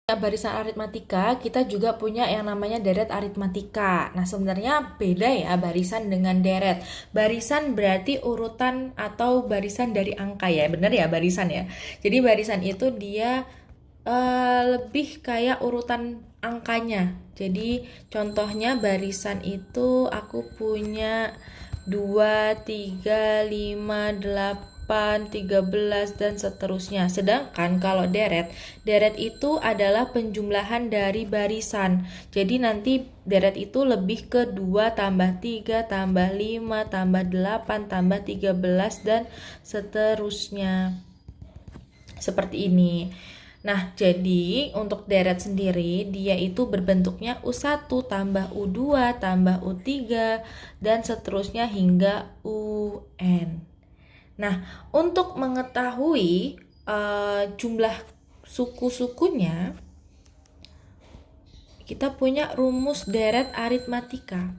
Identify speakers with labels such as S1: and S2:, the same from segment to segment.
S1: Barisan aritmatika, kita juga punya yang namanya deret aritmatika. Nah, sebenarnya beda ya barisan dengan deret. Barisan berarti urutan atau barisan dari angka ya, bener ya barisan ya. Jadi barisan itu dia lebih kayak urutan angkanya. Jadi contohnya barisan itu aku punya 2, 3, 5, 8, 13 dan seterusnya. Sedangkan kalau deret itu adalah penjumlahan dari barisan. Jadi nanti deret itu lebih ke 2 tambah 3 tambah 5 tambah 8 tambah 13 dan seterusnya. Seperti ini. Nah, jadi untuk deret sendiri dia itu berbentuknya U1 tambah U2 tambah U3 dan seterusnya hingga UN. Nah, untuk mengetahui jumlah suku-sukunya, kita punya rumus deret aritmatika.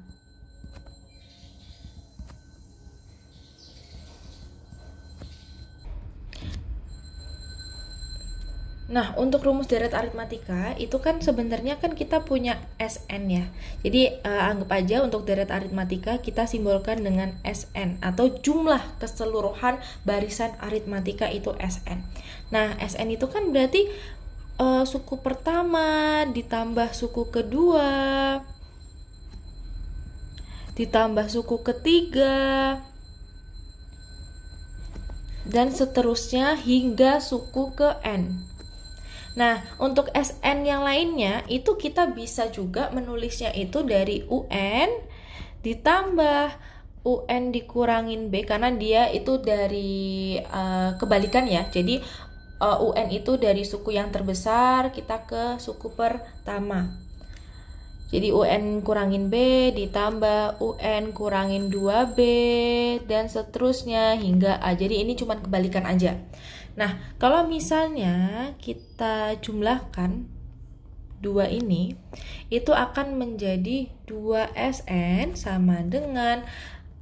S1: Nah, untuk rumus deret aritmatika itu kan sebenarnya kan kita punya SN ya. Jadi anggap aja untuk deret aritmatika kita simbolkan dengan SN atau jumlah keseluruhan barisan aritmatika itu SN. Nah, SN itu kan berarti suku pertama ditambah suku kedua ditambah suku ketiga dan seterusnya hingga suku ke N. Nah, untuk SN yang lainnya itu kita bisa juga menulisnya itu dari UN ditambah UN dikurangin B karena dia itu dari kebalikan ya. Jadi UN itu dari suku yang terbesar kita ke suku pertama. Jadi UN kurangin B ditambah UN kurangin 2B dan seterusnya hingga A. Jadi ini cuma kebalikan aja. Nah, kalau misalnya kita jumlahkan dua ini, itu akan menjadi 2SN sama dengan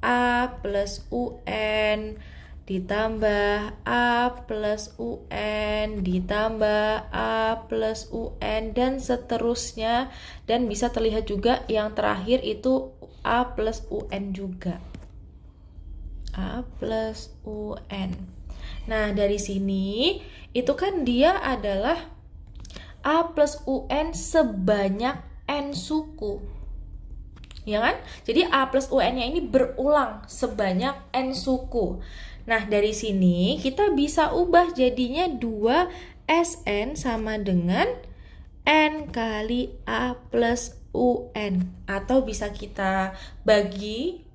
S1: A plus UN ditambah A plus UN ditambah A plus UN dan seterusnya, dan bisa terlihat juga yang terakhir itu A plus UN juga. A plus UN. Nah, dari sini itu kan dia adalah A plus UN sebanyak N suku. Ya kan? Jadi A plus UN-nya ini berulang sebanyak N suku. Nah, dari sini kita bisa ubah jadinya 2SN sama dengan N kali A plus UN. Atau bisa kita bagi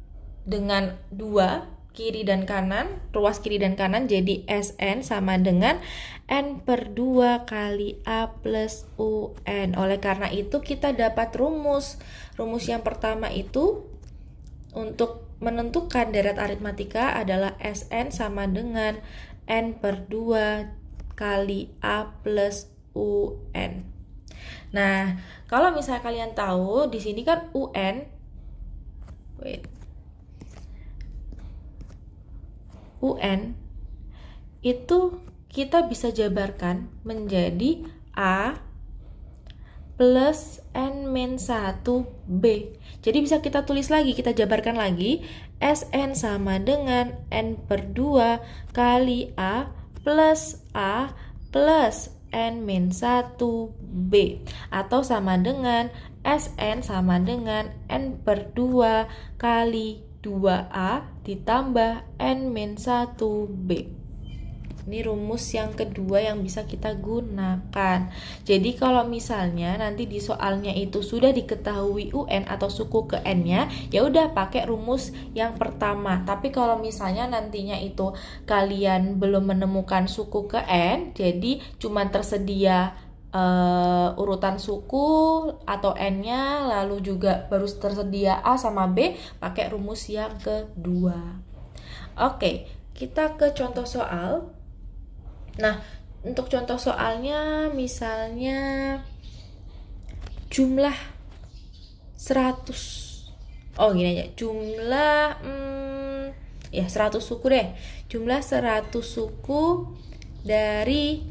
S1: dengan 2 kiri dan kanan, ruas kiri dan kanan, jadi SN sama dengan N per 2 kali A plus UN. Oleh karena itu kita dapat rumus yang pertama itu untuk menentukan deret aritmatika adalah SN sama dengan N per 2 kali A plus UN. Nah, kalau misalnya kalian tahu di sini kan UN itu kita bisa jabarkan menjadi A plus N-1B. Jadi bisa kita tulis lagi, kita jabarkan lagi, SN sama dengan N per 2 kali A plus N-1B. Atau sama dengan SN sama dengan N per 2 kali 2A ditambah N-1B. Ini rumus yang kedua yang bisa kita gunakan. Jadi kalau misalnya nanti di soalnya itu sudah diketahui UN atau suku ke N-nya, ya udah pakai rumus yang pertama. Tapi kalau misalnya nantinya itu kalian belum menemukan suku ke N, jadi cuma tersedia urutan suku atau N-nya, lalu juga baru tersedia A sama B, pakai rumus yang kedua. Oke, kita ke contoh soal. Nah, untuk contoh soalnya misalnya jumlah 100. Oh, gini aja. Jumlah 100 suku deh. Jumlah 100 suku dari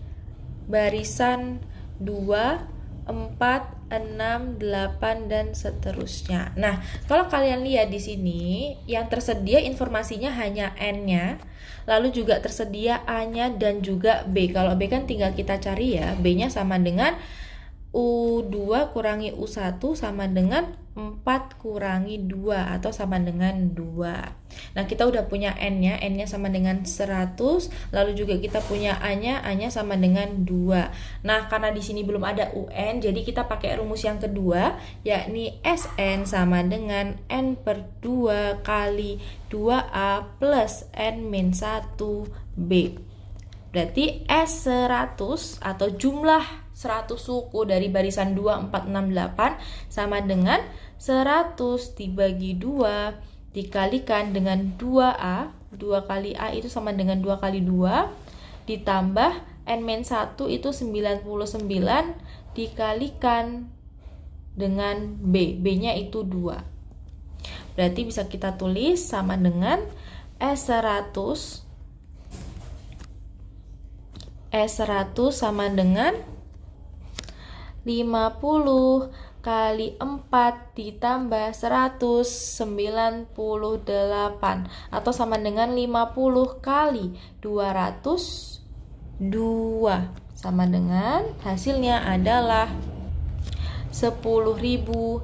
S1: barisan 2, 4, 6, 8 dan seterusnya. Nah, kalau kalian lihat di sini yang tersedia informasinya hanya N-nya, lalu juga tersedia A-nya dan juga B. Kalau B kan tinggal kita cari ya, B-nya sama dengan U2 kurangi U1 sama dengan 4 kurangi 2 atau sama dengan 2. Nah, kita udah punya N-nya, N-nya sama dengan 100, lalu juga kita punya A-nya, A-nya sama dengan 2. Nah, karena di sini belum ada UN, jadi kita pakai rumus yang kedua, yakni SN sama dengan N per 2 kali 2A plus N-1B. Berarti S100 atau jumlah 100 suku dari barisan 2, 4, 6, 8 sama dengan 100 dibagi 2 dikalikan dengan 2A. 2 kali A itu sama dengan 2 kali 2 ditambah N-1 itu 99 dikalikan dengan B. B-nya itu 2. Berarti bisa kita tulis sama dengan S100 sama dengan 50 kali 4 ditambah 198 atau sama dengan 50 kali 202 sama dengan hasilnya adalah 10.100.